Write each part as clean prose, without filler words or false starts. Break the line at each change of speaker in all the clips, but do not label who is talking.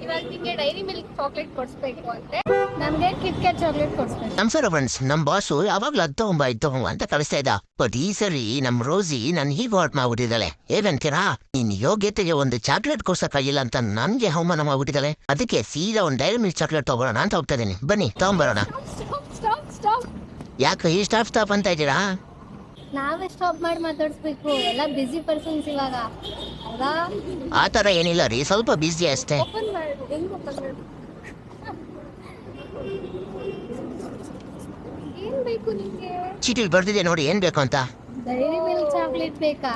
ಇವಾಗ ನಿಮಗೆ dairy milk chocolate ಕೊಡಿಸ್ಬೇಕು ಅಂತೆ, ನಮಗೆ ಕಿಟ್ ಕ್ಯಾಟ್ ಚಾಕ್ಲೇಟ್ ಕೊಡಿಸ್ಬೇಕು.
ನಮಸ್ಕಾರ ಫ್ರೆಂಡ್ಸ್, ನಮ್ ಬಾಸು ಯಾವಾಗ್ಲೂ ಅದು ತಗೊಂಬ ಅಂತ ಕಳಿಸ್ತಾ ಇದ್ದ. ಬಟ್ ಈ ಸರಿ ನಮ್ ರೋಸಿ ನನ್ ಹೀಗೆ ಹೊರಟ್ ಮಾಡ್ಬಿಟ್ಟಿದ್ದಾಳೆ. ಏನಂತೀರಾ? ನಿನ್ ಯೋಗ್ಯತೆಗೆ ಒಂದು ಚಾಕ್ಲೇಟ್ ಕೊಡ್ಸಕ್ಕಾಗಿಲ್ಲ ಅಂತ ನನ್ಗೆ ಅವಮಾನ ಮಾಡ್ಬಿಟ್ಟಿದ್ದಾಳೆ. ಅದಕ್ಕೆ ಸೀದಾ ಒಂದು ಡೈರಿ ಮಿಲ್ಕ್ ಚಾಕ್ಲೇಟ್ ತಗೋಣ ಅಂತ ಹೋಗ್ತಾ ಇದೀನಿ. ಬನ್ನಿ ತಗೊಂಬರೋಣ. ಯಾಕೆ ಈ ಸ್ಟಾಪ್ ಅಂತ ಇದ್ದೀರಾ?
ನಾವೇ ಸ್ಟಾಪ್ ಮಾಡಿ ಮಾತಾಡಿಸ್ಬೇಕು, ಎಲ್ಲ ಬಿಸಿ ಪರ್ಸನ್ಸ್ ಇವಾಗ. ಹೌದಾ?
ಆ ತರ ಏನಿಲ್ಲ ರೀ, ಸ್ವಲ್ಪ ಬಿಸಿ ಅಷ್ಟೇ.
ಓಪನ್ ಮಾಡಿ, ಹೆಂಗ್ ಓಪನ್ ಮಾಡಿ? ಏನ್ ಬೇಕು ನಿಮ್ಗೆ?
ಚೀಟಿಲ್ ಬರ್ದಿದೆ ನೋಡಿ ಏನ್ ಬೇಕು ಅಂತ.
ಡೈರಿ ಮಿಲ್ಕ್ ಚಾಕ್ಲೇಟ್ ಬೇಕಾ?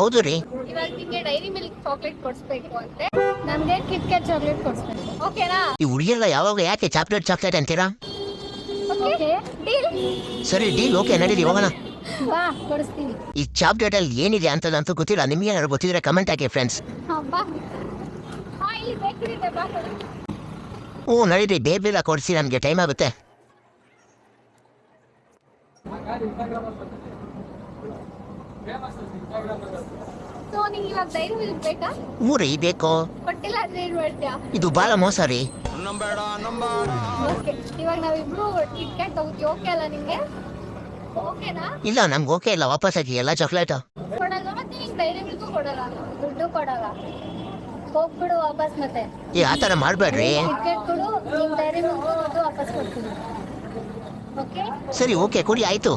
ಹೌದು ರೀ.
ಇವಾಗ ನಿಮ್ಗೆ ಡೈರಿ ಮಿಲ್ಕ್ ಚಾಕ್ಲೇಟ್ ಕೊಡಿಸ್ಬೇಕು ಅಂತೆ, ನಮ್ಗೆ ಕಿಟ್ ಕ್ಯಾಟ್ ಚಾಕ್ಲೇಟ್ ಕೊಡಿಸ್ಬೇಕು. ಓಕೆನಾ?
ಈ ಹುಡುಗಿಯಲ್ಲ ಯಾವಾಗ ಯಾಕೆ ಚಾಕ್ಲೇಟ್ ಅಂತೀರಾ?
Okay, deal.
ಸರಿ ಡೀಲ್, ಓಕೆ ನಡೀರಿ ಹೋಗೋಣ.
ಬಾ, ಕೊಡಿಸ್ತೀನಿ.
ಈ ಚಾಕ್ಲೇಟ್ ಅಲ್ಲಿ ಏನಿದೆ ಅಂತದಂತೂ ಗೊತ್ತಿಲ್ಲ. ನಿಮ್ಗೆ ಏನಾದ್ರು ಗೊತ್ತಿದ್ರೆ ಕಮೆಂಟ್ ಹಾಕಿ ಫ್ರೆಂಡ್ಸ್.
ಬಾ. ಇಲ್ಲಿ ಬೇಕಿದೆ, ಬಾ ಕೊಡು.
ನಡೀರಿ, ಬೇಬಿಲ್ಲ ಕೊಡಿಸಿ, ನಮ್ಗೆ ಟೈಮ್ ಆಗುತ್ತೆ.
ಸೊ ನಿಂಗೆ ಇವಾಗ ಡೈರಿ ಮಿಲ್ಕ್ ಬೇಕಾ?
ರೀ ಬೇಕು.
ಕೊಟ್ಟಿಲ್ಲ ಅಂದ್ರೆ ಏನ್ ಮಾಡ್ತೀಯಾ?
ಇದು ಬಾಳ ಮೋಸ ರೀ.
ಓಕೆ, ಇವಾಗ ನಾವಿಬ್ರು ಕಿಟ್ ಕ್ಯಾಟ್ ತಗೋತೀವಿ. ಓಕೆ ಅಲ್ಲ ನಿಂಗೆ? ಓಕೆನಾ?
ಇಲ್ಲ ನಮ್ಗೆ ಓಕೆ ಇಲ್ಲ, ವಾಪಸ್ ಹಾಕಿ ಎಲ್ಲ ಚಾಕ್ಲೇಟ್.
ಕೊಡಲ್ಲ ಮತ್ತೆ ನಿಂಗೆ ಡೈರಿ ಮಿಲ್ಕ್ ಕೊಡಲ್ಲ, ದುಡ್ಡು ಕೊಡಲ್ಲ. ಹೋಗ್ಬಿಡು ವಾಪಸ್. ಮತ್ತೆ
ಆ ಥರ ಮಾಡಬೇಡ್ರಿ.
ಕಿಟ್ ಕ್ಯಾಟ್ ಕೊಡು, ನಿಂಗೆ ಡೈರಿ ಮಿಲ್ಕ್ ದುಡ್ಡು ವಾಪಸ್ ಕೊಡ್ತೀನಿ. ಓಕೆ
ಸರಿ ಓಕೆ ಕೊಡಿ, ಆಯ್ತು.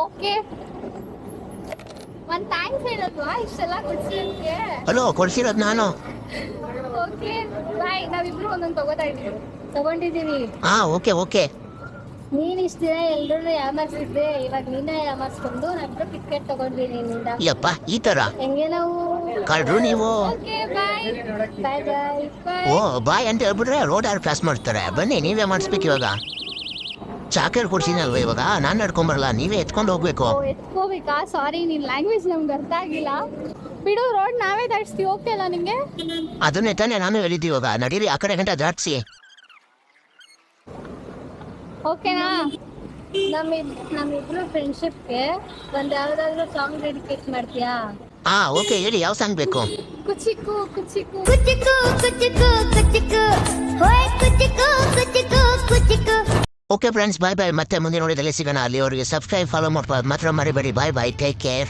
ಓಕೆ, ಒಂದು ಥ್ಯಾಂಕ್ಸ್ ಹೇಳಲ್ವಾ ಇಷ್ಟೆಲ್ಲ ಕೊಡ್ಸಿರೋದಕ್ಕೆ?
ಹಲೋ, ಕೊಡ್ಸಿರೋದು ನಾನು.
Okay bye. ನಾವಿಬ್ರು ಒಂದೊಂದು ತಗೊಂಡಿದ್ದೀವಿ.
ಓಕೆ.
ನೀನ್ ಇಷ್ಟ ದಿನ ಎಲ್ರೂ ಯಾಮರ್ಸಿದ್ದೆ, ಇವಾಗ ನೀನೇ ಯಾಮರ್ಸ್ಕೊಂಡು ನಾವಿಬ್ರು ಕಿಟ್ ಕ್ಯಾಟ್ ತಗೊಂಡ್ವಿ ನಿನ್ನಿಂದ.
ಯಪ್ಪ, ಈ ತರ
ಹೆಂಗೆ ನಾವು
ಕಳ್ರು ನೀವು.
ಓಕೆ ಬಾಯ್ ಬಾಯ್ ಬಾಯ್ ಬಾಯ್.
ಬಾಯ್ ಅಂತ ಹೇಳ್ಬಿಟ್ರೆ ರೋಡ್ ಯಾರು ಕ್ರಾಸ್ ಮಾಡ್ತಾರೆ. ಬನ್ನಿ ನೀವೇ ಮಾಡಿಸ್ಬೇಕು. ಇವಾಗ ಚಾಕ್ಲೇಟ್ ಕೊಡ್ಸಿನಲ್ವ, ಇವಾಗ ನಾನು ನಡ್ಕೊಂಬರಲ್ಲ, ನೀವೇ ಎತ್ಕೊಂಡು ಹೋಗ್ಬೇಕು.
ಎತ್ಕೋಬೇಕಾ? ಸಾರಿ, ನಿನ್ ಲ್ಯಾಂಗ್ವೇಜ್ ನಮ್ಗೆ ಅರ್ಥ ಆಗಿಲ್ಲ. ಬಿಡು, ರೋಡ್ ನಾವೇ ದಾಟಿಸ್ತೀವಿ. ಓಕೆ ಅಲ್ಲ ನಿಂಗೆ?
ಅದನ್ನೇ ತಾನೇ ನಾನು ಹೇಳಿದ್ದೀವಿ. ಇವಾಗ ನಡೀರಿ, ಆ ಕಡೆ ಗಂಟೆ ದಾಟಿಸಿ.
ಓಕೆನಾ? ನಮ್ಮಿಬ್ರು ಫ್ರೆಂಡ್ಶಿಪ್ಗೆ ಒಂದು ಯಾವ್ದಾದ್ರು ಸಾಂಗ್ ಡೆಡಿಕೇಟ್ ಮಾಡ್ತೀಯಾ?
ಓಕೆ ಹೇಳಿ, ಯಾವ ಸಾಂಗ್ ಬೇಕು?
ಕುಚಿಕು ಕುಚಿಕು
ಕುಚಿಕು ಕುಚಿಕು ಕುಚಿಕು ಹೋಯ್ ಕುಚಿಕು ಕುಚಿಕು ಕುಚಿಕು.
ಓಕೆ ಫ್ರೆಂಡ್ಸ್, ಬಾಯ್ ಬಾಯ್. ಮತ್ತೆ ಮುಂದೆ ನೋಡಿದಲ್ಲಿ ಸಿಗೋಣ. ಅಲ್ಲಿವರೆಗೆ ಸಬ್ಸ್ಕ್ರೈಬ್, ಫಾಲೋ ಮಾಡ್ಬೋದು ಮಾತ್ರ ಮರಿಬೇಡಿ. ಬಾಯ್ ಬಾಯ್, ಟೇಕ್ ಕೇರ್.